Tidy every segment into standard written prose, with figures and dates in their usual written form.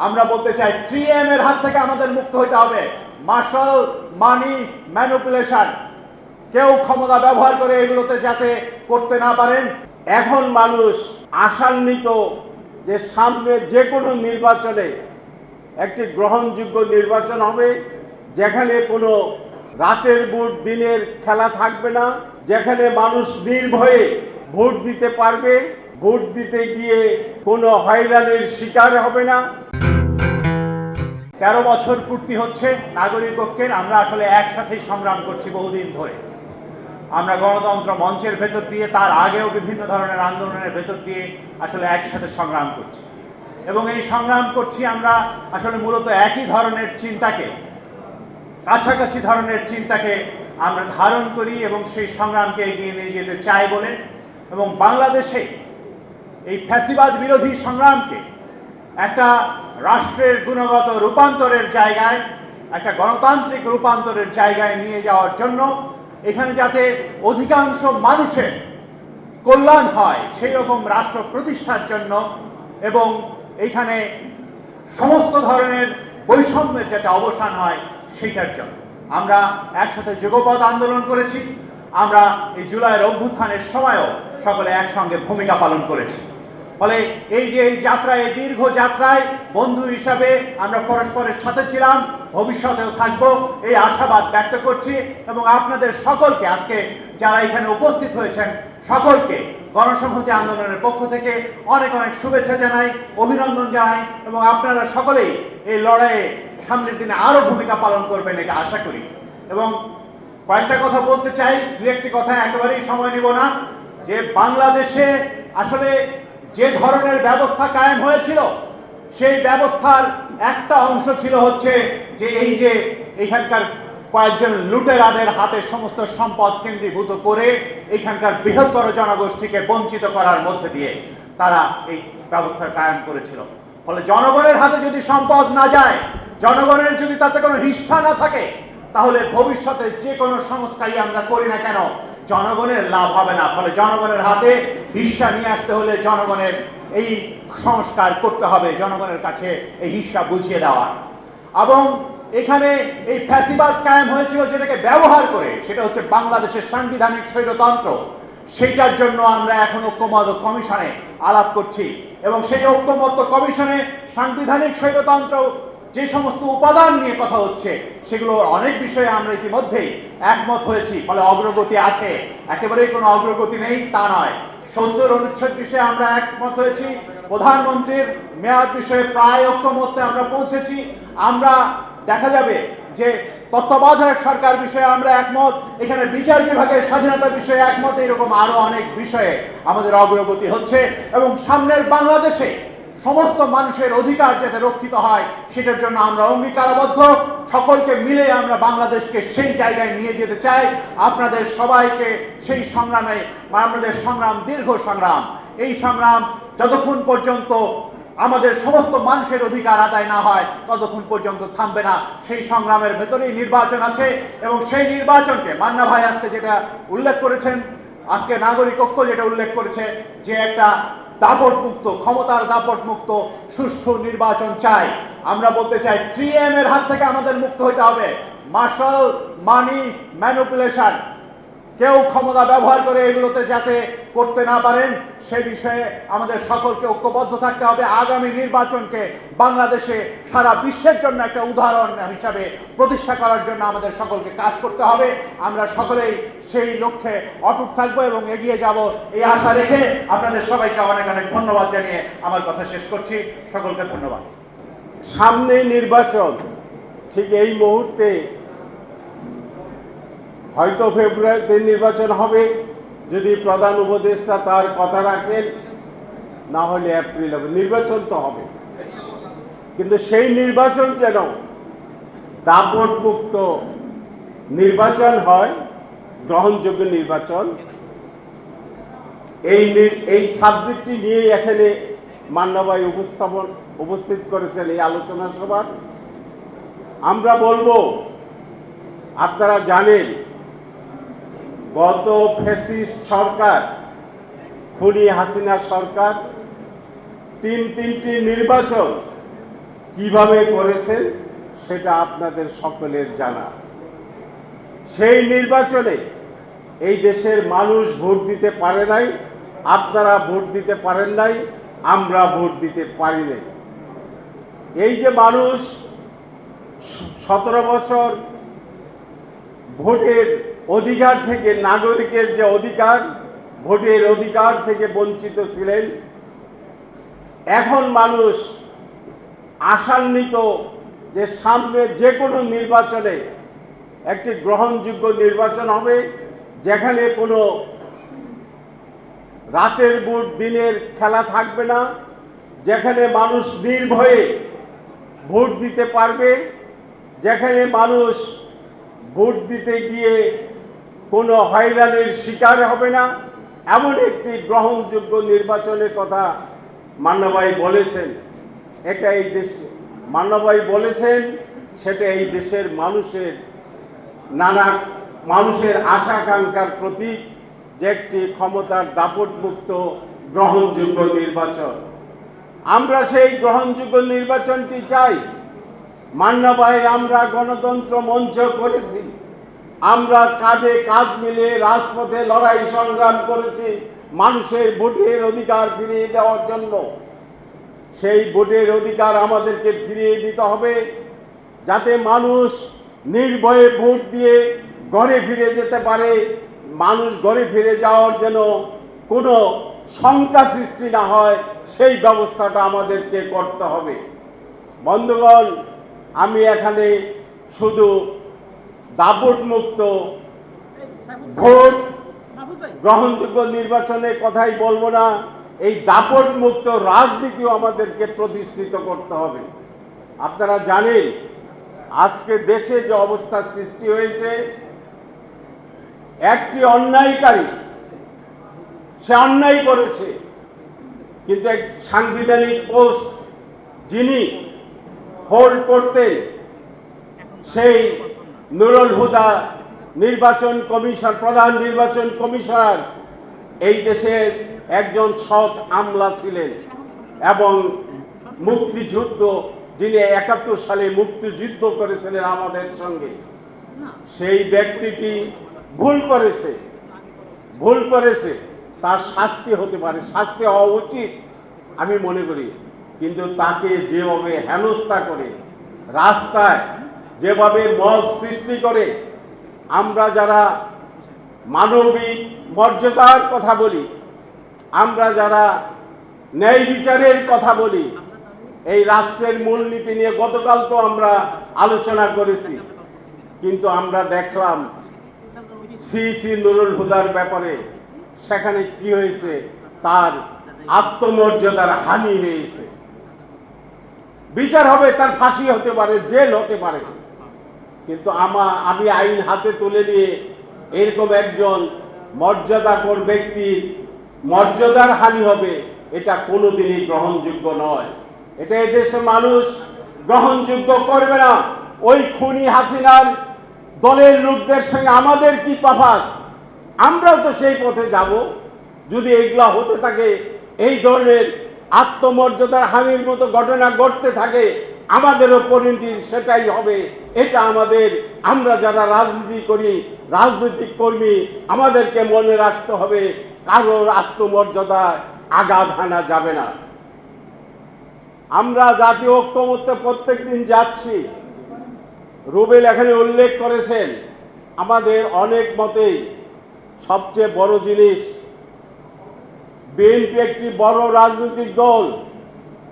আমরা বলতে চাই 3M এর হাত থেকে আমাদের মুক্ত হতে হবে। মার্শাল মানি ম্যানিপুলেশন কেউ ক্ষমতা ব্যবহার করে এগুলোতে যাতে করতে না পারেন। এখন মানুষ আশান্বিত যে সামনে যে কোনো নির্বাচনে একটি গ্রহণযোগ্য নির্বাচন হবে, যেখানে কোনো রাতের ভোট দিনের খেলা থাকবে না, যেখানে মানুষ নির্ভয়ে ভোট দিতে পারবে, ভোট দিতে গিয়ে কোনো হয়রানির শিকার হবে না। 13 বছর পূর্তি হচ্ছে নাগরিক ঐক্যের। আমরা আসলে একসাথেই সংগ্রাম করছি বহুদিন ধরে। আমরা গণতন্ত্র মঞ্চের ভেতর দিয়ে, তার আগেও বিভিন্ন ধরনের আন্দোলনের ভেতর দিয়ে আসলে একসাথে সংগ্রাম করছি, এবং এই সংগ্রাম করছি আমরা আসলে মূলত একই ধরনের চিন্তাকে, কাছাকাছি ধরনের চিন্তাকে আমরা ধারণ করি এবং সেই সংগ্রামকে এগিয়ে নিয়ে যেতে চাই বলে, এবং বাংলাদেশে এই ফ্যাসিবাদ বিরোধী সংগ্রামকে একটা রাষ্ট্রের গুণগত রূপান্তরের জায়গায়, একটা গণতান্ত্রিক রূপান্তরের জায়গায় নিয়ে যাওয়ার জন্য, এখানে যাতে অধিকাংশ মানুষের কল্যাণ হয় সেই রকম রাষ্ট্র প্রতিষ্ঠার জন্য, এবং এইখানে সমস্ত ধরনের বৈষম্যের যাতে অবসান হয় সেইটার জন্য আমরা একসাথে যুগপৎ আন্দোলন করেছি। আমরা এই জুলাইয়ের অভ্যুত্থানের সময়ও সকলে একসঙ্গে ভূমিকা পালন করেছি। ফলে এই যে এই যাত্রায়, এই দীর্ঘ যাত্রায় বন্ধু হিসাবে আমরা পরস্পরের সাথে ছিলাম, ভবিষ্যতেও থাকবো এই আশাবাদ ব্যক্ত করছি। এবং আপনাদের সকলকে, আজকে যারা এখানে উপস্থিত হয়েছেন সকলকে গণসংহতি আন্দোলনের পক্ষ থেকে অনেক অনেক শুভেচ্ছা জানাই, অভিনন্দন জানাই, এবং আপনারা সকলেই এই লড়াইয়ে সামনের দিনে আরও ভূমিকা পালন করবেন এটা আশা করি। এবং কয়েকটা কথা বলতে চাই, দু একটি কথা, একেবারেই সময় নিব না। যে বাংলাদেশে আসলে যে ধরনের ব্যবস্থা কায়েম হয়েছিল, সেই ব্যবস্থার একটা অংশ ছিল হচ্ছে যে এই যে এখানকার কয়েকজন লুটেরাদের হাতে সমস্ত সম্পদ কেন্দ্রীভূত করে এখানকার বৃহত্তর জনগোষ্ঠীকে বঞ্চিত করার মধ্যে দিয়ে তারা এই ব্যবস্থা কায়েম করেছিল। ফলে জনগণের হাতে যদি সম্পদ না যায়, জনগণের যদি তাতে কোনো হিষ্ঠা না থাকে, তাহলে ভবিষ্যতে যে কোনো সংস্কারই আমরা করি না কেন জনগণের লাভ হবে না। ফলে জনগণের হাতে হিস্সা নিয়ে আসতে হলে জনগণের এই সংস্কার করতে হবে, জনগণের কাছে এই হিস্সা বুঝিয়ে দেওয়া। এবং এখানে এই ফ্যাসিবাদ কায়েম হয়েছিল যেটাকে ব্যবহার করে, সেটা হচ্ছে বাংলাদেশের সাংবিধানিক স্বৈরতন্ত্র। সেইটার জন্য আমরা এখন ঐক্যমত্য কমিশনে আলাপ করছি, এবং সেই ঐক্যমত্য কমিশনে সাংবিধানিক স্বৈরতন্ত্র যে সমস্ত উপাদান নিয়ে কথা হচ্ছে সেগুলো অনেক বিষয়ে আমরা ইতিমধ্যেই একমত হয়েছি। ফলে অগ্রগতি আছে, একেবারেই কোনো অগ্রগতি নেই তা নয়। 70 অনুচ্ছেদ বিষয়ে আমরা একমত হয়েছি, প্রধানমন্ত্রীর মেয়াদ বিষয়ে প্রায় ঐক্যমত্যে আমরা পৌঁছেছি। আমরা দেখা যাবে যে তত্ত্বাবধায়ক সরকার বিষয়ে আমরা একমত, এখানে বিচার বিভাগের স্বাধীনতা বিষয়ে একমত, এরকম আরো অনেক বিষয়ে আমাদের অগ্রগতি হচ্ছে। এবং সামনের বাংলাদেশে সমস্ত মানুষের অধিকার যাতে রক্ষিত হয় সেটার জন্য আমরা অঙ্গীকারবদ্ধ। সকলকে মিলে আমরা বাংলাদেশকে সেই জায়গায় নিয়ে যেতে চাই। আপনাদের সবাইকে সেই সংগ্রামে, আমাদের সংগ্রাম দীর্ঘ সংগ্রাম, এই সংগ্রাম যতক্ষণ পর্যন্ত আমাদের সমস্ত মানুষের অধিকার আদায় না হয় ততক্ষণ পর্যন্ত থামবে না। সেই সংগ্রামের ভেতরেই নির্বাচন আছে, এবং সেই নির্বাচনকে মান্না ভাই আজকে যেটা উল্লেখ করেছেন, আজকে নাগরিক ঐক্য যেটা উল্লেখ করেছে, যে একটা দাপট মুক্ত, ক্ষমতার দাপট মুক্ত সুষ্ঠু নির্বাচন চাই। আমরা বলতে চাই 3M এর হাত থেকে আমাদের মুক্ত হতে হবে। মার্শাল মানি ম্যানিপুলেশন কেউ ক্ষমতা ব্যবহার করে এগুলোতে যাতে করতে না পারেন সে বিষয়ে আমাদের সকলকে ঐক্যবদ্ধ থাকতে হবে। আগামী নির্বাচনকে বাংলাদেশে সারা বিশ্বের জন্য একটা উদাহরণ হিসাবে প্রতিষ্ঠা করার জন্য আমাদের সকলকে কাজ করতে হবে। আমরা সকলেই সেই লক্ষ্যে অটুট থাকবো এবং এগিয়ে যাব এই আশা রেখে আপনাদের সবাইকে অনেক অনেক ধন্যবাদ জানিয়ে আমার কথা শেষ করছি। সকলকে ধন্যবাদ। সামনে নির্বাচন, ঠিক এই মুহূর্তে হয়তো ফেব্রুয়ারিতে নির্বাচন হবে যদি প্রধান উপদেষ্টা তার কথা রাখেন, না হলে এপ্রিল হবে। নির্বাচন তো হবে, কিন্তু সেই নির্বাচন যেন দাপটমুক্ত নির্বাচন হয়, গ্রহণযোগ্য নির্বাচন। এই সাবজেক্টটি নিয়েই এখানে মান্নাভাই উপস্থিত করেছেন এই আলোচনা সভার। আমরা বলবো, আপনারা জানেন গত ফ্যাসিস্ট সরকার, খুনি হাসিনা সরকার তিনটি নির্বাচন কিভাবে করেছেন সেটা আপনাদের সকলের জানা। সেই নির্বাচনে এই দেশের মানুষ ভোট দিতে পারে নাই, আপনারা ভোট দিতে পারেন নাই, আমরা ভোট দিতে পারি নাই। এই যে মানুষ 17 বছর ভোটের অধিকার থেকে, নাগরিকের যে অধিকার, ভোটের অধিকার থেকে বঞ্চিত ছিলেন, এখন মানুষ আশান্বিত যে সামনে যে কোনো নির্বাচনে একটি গ্রহণযোগ্য নির্বাচন হবে, যেখানে কোনো রাতের ভোট দিনের খেলা থাকবে না, যেখানে মানুষ নির্ভয়ে ভোট দিতে পারবে, যেখানে মানুষ ভোট দিতে গিয়ে কোনো হয়রানির শিকার হবে না, এমন একটি গ্রহণযোগ্য নির্বাচনের কথা মান্নাভাই বলেছেন। এটা এই দেশে মান্নাভাই বলেছেন, সেটা এই দেশের মানুষের আশা-আকাঙ্ক্ষার প্রতীক, যে একটি ক্ষমতার দাপটমুক্ত গ্রহণযোগ্য নির্বাচন। আমরা সেই গ্রহণযোগ্য নির্বাচনটি চাই। মান্নাভাই, আমরা গণতন্ত্র মঞ্চ করেছি, আমরা কাঁধে কাঁধ মিলে রাজপথে লড়াই সংগ্রাম করেছি মানুষের ভোটের অধিকার ফিরিয়ে দেওয়ার জন্য। সেই ভোটের অধিকার আমাদেরকে ফিরিয়ে দিতে হবে, যাতে মানুষ নির্ভয়ে ভোট দিয়ে ঘরে ফিরে যেতে পারে। মানুষ ঘরে ফিরে যাওয়ার জন্য কোনো শঙ্কা সৃষ্টি না হয়, সেই ব্যবস্থাটা আমাদেরকে করতে হবে। বন্ধুগণ, আমি এখানে শুধু দাপটমুক্ত ভোট, গ্রহণযোগ্য নির্বাচনের কথাই বলবো না, এই দাপটমুক্ত রাজনীতিও আমাদেরকে প্রতিষ্ঠিত করতে হবে। আপনারা জানেন আজকে দেশে যে অবস্থার সৃষ্টি হয়েছে, একটি অন্যায়কারী সে অন্যায় করেছে, কিন্তু এক সাংবিধানিক পোস্ট যিনি হোল্ড করতেন, সেই নুরুল হুদা নির্বাচন কমিশন, প্রধান নির্বাচন কমিশনার, এই দেশের একজন সৎ আমলা ছিলেন এবং মুক্তিযুদ্ধ, যিনি 71 সালে মুক্তিযুদ্ধ করেছিলেন আমাদের সঙ্গে। সেই ব্যক্তিটি ভুল করেছে, তার শাস্তি হতে পারে, শাস্তি হওয়া উচিত আমি মনে করি। কিন্তু তাকে যেভাবে হেনস্থা করে, রাস্তায় যেভাবে মব সৃষ্টি করে, আমরা যারা মানবিক মর্যাদার কথা বলি, আমরা যারা ন্যায় বিচারের কথা বলি, এই রাষ্ট্রের মূলনীতি নিয়ে গতকাল তো আমরা আলোচনা করেছি, কিন্তু আমরা দেখলাম সিসি নুরুল হুদার ব্যাপারে সেখানে কি হয়েছে, তার আত্মমর্যাদার হানি হয়েছে। বিচার হবে, তার ফাঁসি হতে পারে, জেল হতে পারে, কিন্তু আমি আইন হাতে তুলে নিয়ে এরকম একজন মর্যাদাকর ব্যক্তির মর্যাদার হানি হবে, এটা কোনোদিনই গ্রহণযোগ্য নয়। এটা এদেশের মানুষ গ্রহণযোগ্য করবে না। ওই খুনি হাসিনার দলের লোকদের সঙ্গে আমাদের কি তফাৎ? আমরাও তো সেই পথে যাব। যদি এগুলা হতে থাকে, এই ধরনের আত্মমর্যাদার হানির মতো ঘটনা ঘটতে থাকে, আমাদেরও পরিণতি সেটাই হবে। এটা আমরা যারা রাজনীতি করি, রাজনৈতিক কর্মী, আমাদেরকে মনে রাখতে হবে, কারোর আত্মমর্যাদা আঘাত হানা যাবে না। আমরা জাতীয় ঐক্যমত্যে প্রত্যেকদিন যাচ্ছি। রুবেল এখানে উল্লেখ করেছেন, আমাদের অনেক মতেই সবচেয়ে বড় জিনিস, বিএনপি একটি বড় রাজনৈতিক দল,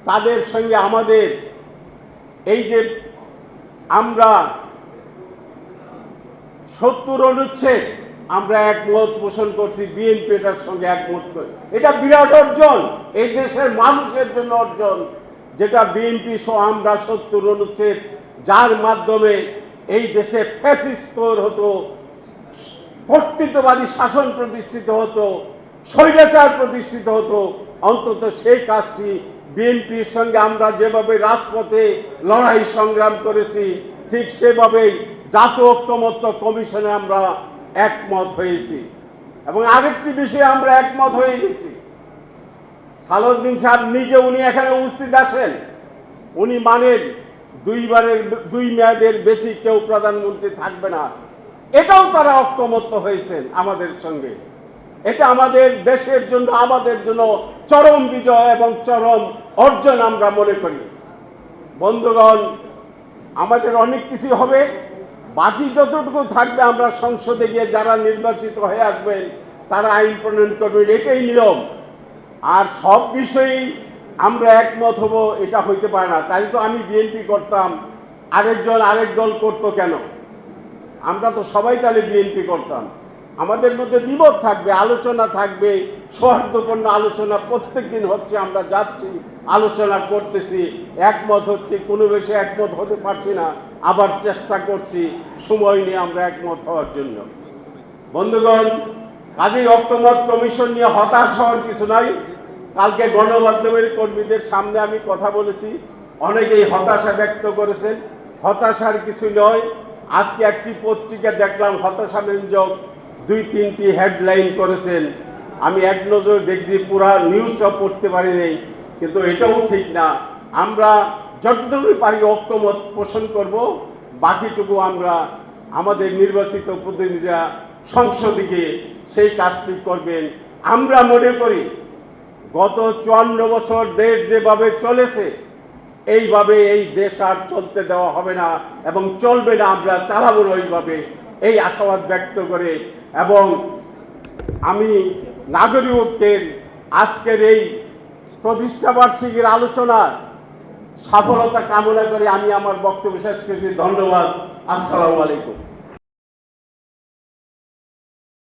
তাদের সঙ্গে আমাদের এই যে আমরা 70 অনুচ্ছেদ আমরা একমত পোষণ করছি, বিএনপি এটার সঙ্গে একমত করে। এটা বিরাট অর্জন, এই দেশের মানুষের জন্য অর্জন, যেটা বিএনপি সহ আমরা 70 অনুচ্ছেদ, যার মাধ্যমে এই দেশে ফ্যাসিস্ট হতো, কর্তৃত্ববাদী শাসন প্রতিষ্ঠিত হতো, স্বৈরাচার প্রতিষ্ঠিত হতো, অন্তত সেই কাজটি বিএনপির সঙ্গে আমরা যেভাবে রাজপথে লড়াই সংগ্রাম করেছি, ঠিক সেভাবেই জাতীয় ঐক্যমত্য কমিশনে আমরা একমত হয়েছি। এবং আরেকটি বিষয়ে আমরা একমত হয়ে গেছি, সালাউদ্দিন সাহেব নিজে, উনি এখানে উপস্থিত আছেন, উনি মানেন দুই মেয়াদের বেশি কেউ প্রধানমন্ত্রী থাকবে না, এটাও তারা ঐক্যমত্য হয়েছেন আমাদের সঙ্গে। এটা আমাদের দেশের জন্য, আমাদের জন্য চরম বিজয় এবং চরম অর্জন আমরা মনে করি। বন্ধুগণ, আমাদের অনেক কিছু হবে, বাকি যতটুকু থাকবে আমরা সংসদে গিয়ে যারা নির্বাচিত হয়ে আসবেন তারা আইন প্রণয়ন করবেন, এটাই নিয়ম। আর সব বিষয়েই আমরা একমত হব এটা হইতে পারে না। তাই তো আমি বিএনপি করতাম, আরেকজন আরেক দল করতো কেন? আমরা তো সবাই তাহলে বিএনপি করতাম। আমাদের মধ্যে দ্বিমত থাকবে, আলোচনা থাকবে, সৌহার্দ্যপূর্ণ আলোচনা প্রত্যেক দিন হচ্ছে, আমরা যাচ্ছি, আলোচনা করতেছি, একমত হচ্ছে, কোনো বেশি একমত হতে পারছি না, আবার চেষ্টা করছি সময় নিয়ে আমরা একমত হওয়ার জন্য। বন্ধুগণ, কাজেই ঐক্যমত কমিশন নিয়ে হতাশ হওয়ার কিছু নাই। কালকে গণমাধ্যমের কর্মীদের সামনে আমি কথা বলেছি, অনেকেই হতাশা ব্যক্ত করেছেন। হতাশার কিছু নয়। আজকে একটি পত্রিকা দেখলাম হতাশাব্যঞ্জক 2-3টি হেডলাইন করেছেন। আমি এক নজর দেখছি, পুরা নিউজটা পড়তে পারি নাই, কিন্তু এটাও ঠিক না। আমরা যতটুকু পারি ঐক্যমত পোষণ করব, বাকিটুকু আমরা আমাদের নির্বাচিত প্রতিনিধিরা সংসদে গিয়ে সেই কাজটি করবেন। আমরা মনে করি গত 54 বছর দেশ যেভাবে চলেছে এইভাবে এই দেশ আর চলতে দেওয়া হবে না এবং চলবে না, আমরা চালাবো না ওইভাবে, এই আশাবাদ ব্যক্ত করে। এবং আমি নাগরিক ঐক্যের আজকের এই প্রতিষ্ঠাবার্ষিকীর আলোচনার সফলতা কামনা করে আমি আমার বক্তব্য শেষ করছি। ধন্যবাদ। আসসালামু আলাইকুম।